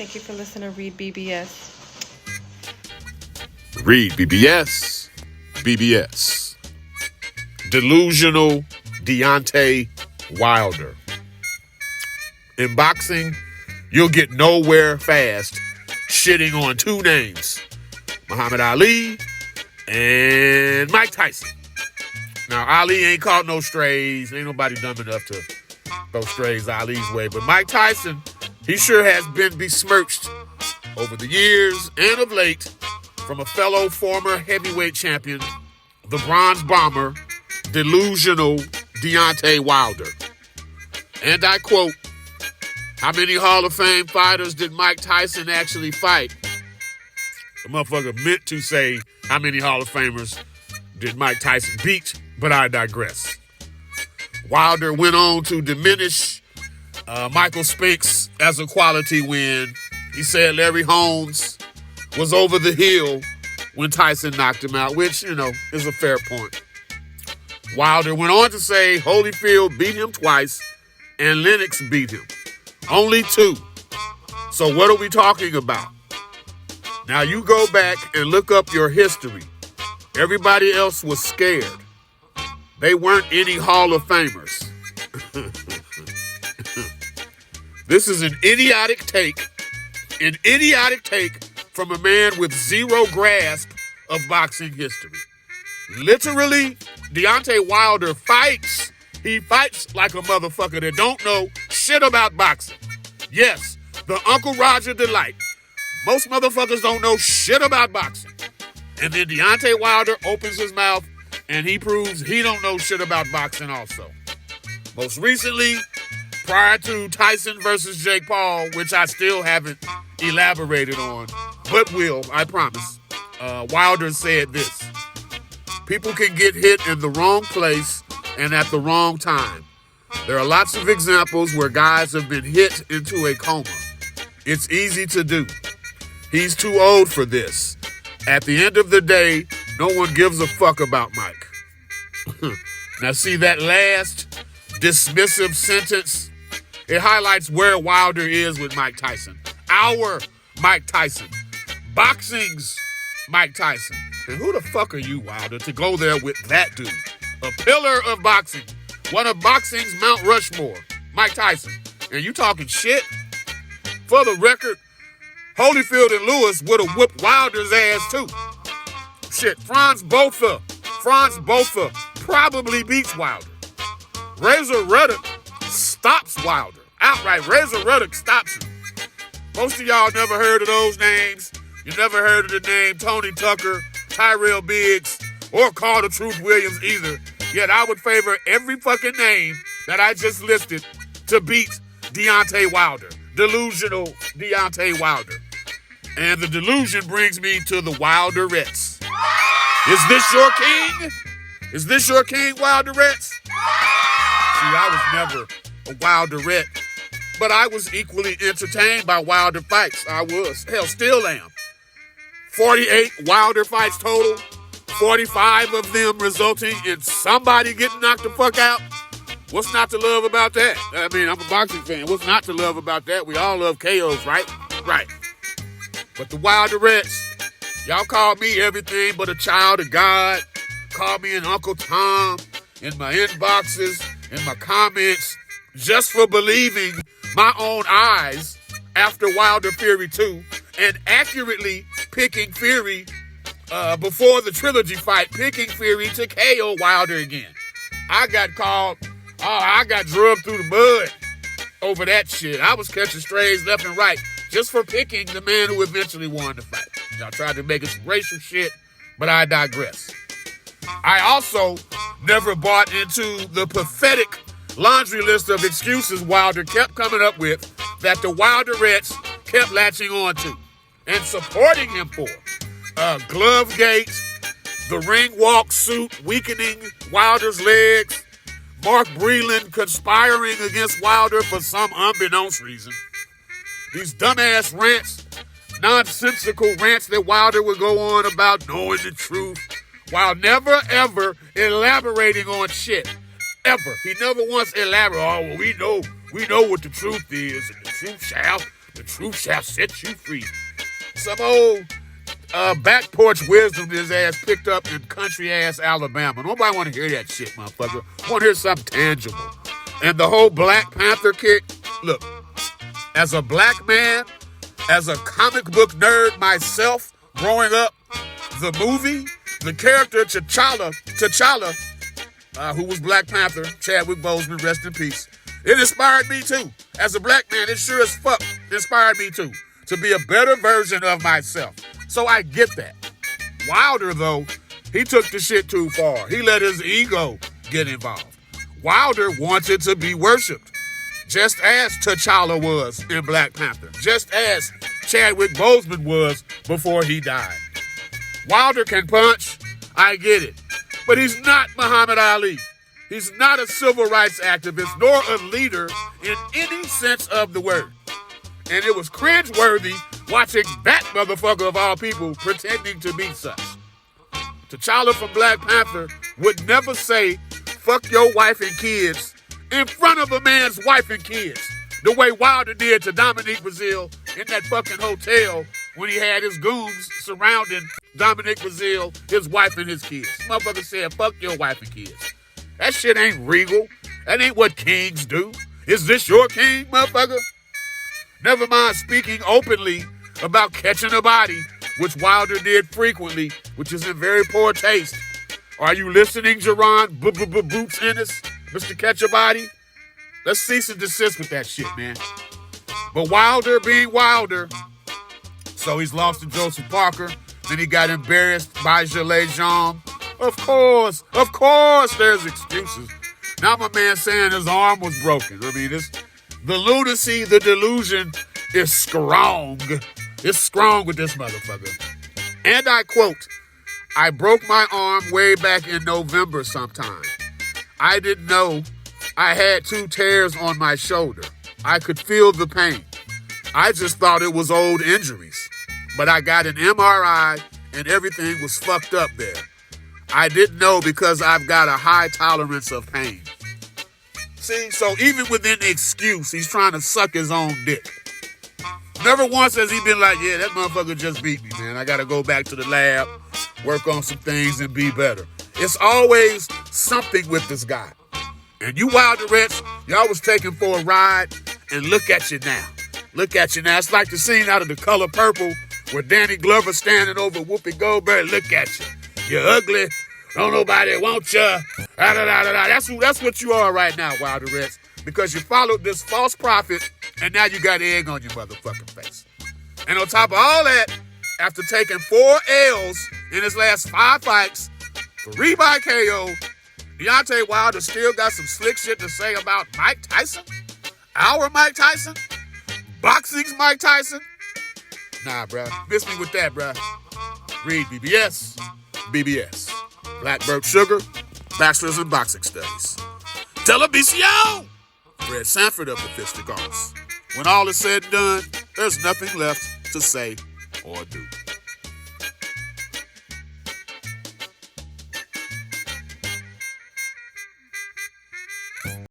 Thank you for listening to REED-BBS. REED-BBS. BBS. Delusional Deontay Wilder. In boxing, you'll get nowhere fast shitting on two names, Muhammad Ali and Mike Tyson. Now, Ali ain't caught no strays. Ain't nobody dumb enough to throw strays Ali's way. But Mike Tyson, he sure has been besmirched over the years and of late from a fellow former heavyweight champion, the Bronze Bomber, delusional Deontay Wilder. And I quote, how many Hall of Fame fighters did Mike Tyson actually fight? The motherfucker meant to say, how many Hall of Famers did Mike Tyson beat? But I digress. Wilder went on to diminish Michael Spinks as a quality win. He said Larry Holmes was over the hill when Tyson knocked him out, which, is a fair point. Wilder went on to say Holyfield beat him twice and Lennox beat him. Only two. So what are we talking about? Now you go back and look up your history. Everybody else was scared. They weren't any Hall of Famers. This is an idiotic take from a man with zero grasp of boxing history. Literally, Deontay Wilder fights. He fights like a motherfucker that don't know shit about boxing. Yes, the Uncle Roger delight. Most motherfuckers don't know shit about boxing. And then Deontay Wilder opens his mouth and he proves he don't know shit about boxing also. Most recently, prior to Tyson versus Jake Paul, which I still haven't elaborated on, but will, I promise, Wilder said this: people can get hit in the wrong place and at the wrong time. There are lots of examples where guys have been hit into a coma. It's easy to do. He's too old for this. At the end of the day, no one gives a fuck about Mike. Now see that last dismissive sentence? It highlights where Wilder is with Mike Tyson. Our Mike Tyson. Boxing's Mike Tyson. And who the fuck are you, Wilder, to go there with that dude? A pillar of boxing. One of boxing's Mount Rushmore. Mike Tyson. And you talking shit? For the record, Holyfield and Lewis would have whooped Wilder's ass too. Shit, Franz Botha probably beats Wilder. Razor Ruddock stops Wilder. Outright, Razor Ruddock stops him. Most of y'all never heard of those names. You never heard of the name Tony Tucker, Tyrell Biggs, or Carter Truth Williams either. Yet I would favor every fucking name that I just listed to beat Deontay Wilder. Delusional Deontay Wilder. And the delusion brings me to the Wilderettes. Is this your king? Is this your king, Wilderettes? See, I was never a Wilderette, but I was equally entertained by Wilder fights. I was. Hell, still am. 48 Wilder fights total. 45 of them resulting in somebody getting knocked the fuck out. What's not to love about that? I mean, I'm a boxing fan. What's not to love about that? We all love KOs, right? Right. But the Wilderettes, y'all call me everything but a child of God. Call me an Uncle Tom in my inboxes, in my comments, just for believing my own eyes after Wilder Fury 2 and accurately picking Fury before the trilogy fight, picking Fury to KO Wilder again. I got drugged through the mud over that shit. I was catching strays left and right just for picking the man who eventually won the fight. Y'all tried to make it some racial shit, but I digress. I also never bought into the pathetic laundry list of excuses Wilder kept coming up with that the Wilderettes kept latching on to and supporting him for. Glovegate, the ring walk suit weakening Wilder's legs, Mark Breland conspiring against Wilder for some unbeknownst reason. These dumbass rants, nonsensical rants that Wilder would go on about knowing the truth while never, ever elaborating on shit. Ever. He never once elaborated, oh, well, we know what the truth is, and the The truth shall set you free. Some old back porch wisdom his ass picked up in country-ass Alabama. Nobody want to hear that shit, motherfucker. Want to hear something tangible. And the whole Black Panther kick, look, as a black man, as a comic book nerd myself, growing up, the movie, the character T'Challa, who was Black Panther, Chadwick Boseman, rest in peace, it inspired me too. As a black man, it sure as fuck inspired me too, to be a better version of myself. So I get that. Wilder, though, he took the shit too far. He let his ego get involved. Wilder wanted to be worshipped, just as T'Challa was in Black Panther, just as Chadwick Boseman was before he died. Wilder can punch, I get it, but he's not Muhammad Ali. He's not a civil rights activist nor a leader in any sense of the word. And it was cringeworthy watching that motherfucker of all people pretending to be such. T'Challa from Black Panther would never say, fuck your wife and kids in front of a man's wife and kids, the way Wilder did to Dominique Brazil in that fucking hotel when he had his goons surrounding Dominique Brazil, his wife and his kids. Motherfucker said, fuck your wife and kids. That shit ain't regal. That ain't what kings do. Is this your king, motherfucker? Never mind speaking openly about catching a body, which Wilder did frequently, which is in very poor taste. Are you listening, Jerron Boots Ennis, Mr. Catch a Body? Let's cease and desist with that shit, man. But Wilder being Wilder, so he's lost to Joseph Parker, then he got embarrassed by ZHANG. Of course, there's excuses. Now my man saying his arm was broken. I mean, the lunacy, the delusion is strong. It's strong with this motherfucker. And I quote, I broke my arm way back in November sometime. I didn't know I had 2 tears on my shoulder. I could feel the pain. I just thought it was old injuries. But I got an MRI and everything was fucked up there. I didn't know because I've got a high tolerance of pain. See, so even within the excuse, he's trying to suck his own dick. Never once has he been like, yeah, that motherfucker just beat me, man. I got to go back to the lab, work on some things and be better. It's always something with this guy. And you Wilderettes, y'all was taken for a ride, and look at you now. Look at you now. It's like the scene out of The Color Purple where Danny Glover standing over Whoopi Goldberg. Look at you. You're ugly. Don't nobody want you. That's what you are right now, Wilderettes. Because you followed this false prophet, and now you got egg on your motherfucking face. And on top of all that, after taking 4 L's in his last 5 fights, 3 by KO, Deontay Wilder still got some slick shit to say about Mike Tyson? Our Mike Tyson? Boxing's Mike Tyson? Nah, bruh. Miss me with that, bruh. REED-BBS. BBS. Blackbird Sugar. Bachelor's in Boxing Studies. Television! Fred Sanford of the Fisticuffs. When all is said and done, there's nothing left to say or do.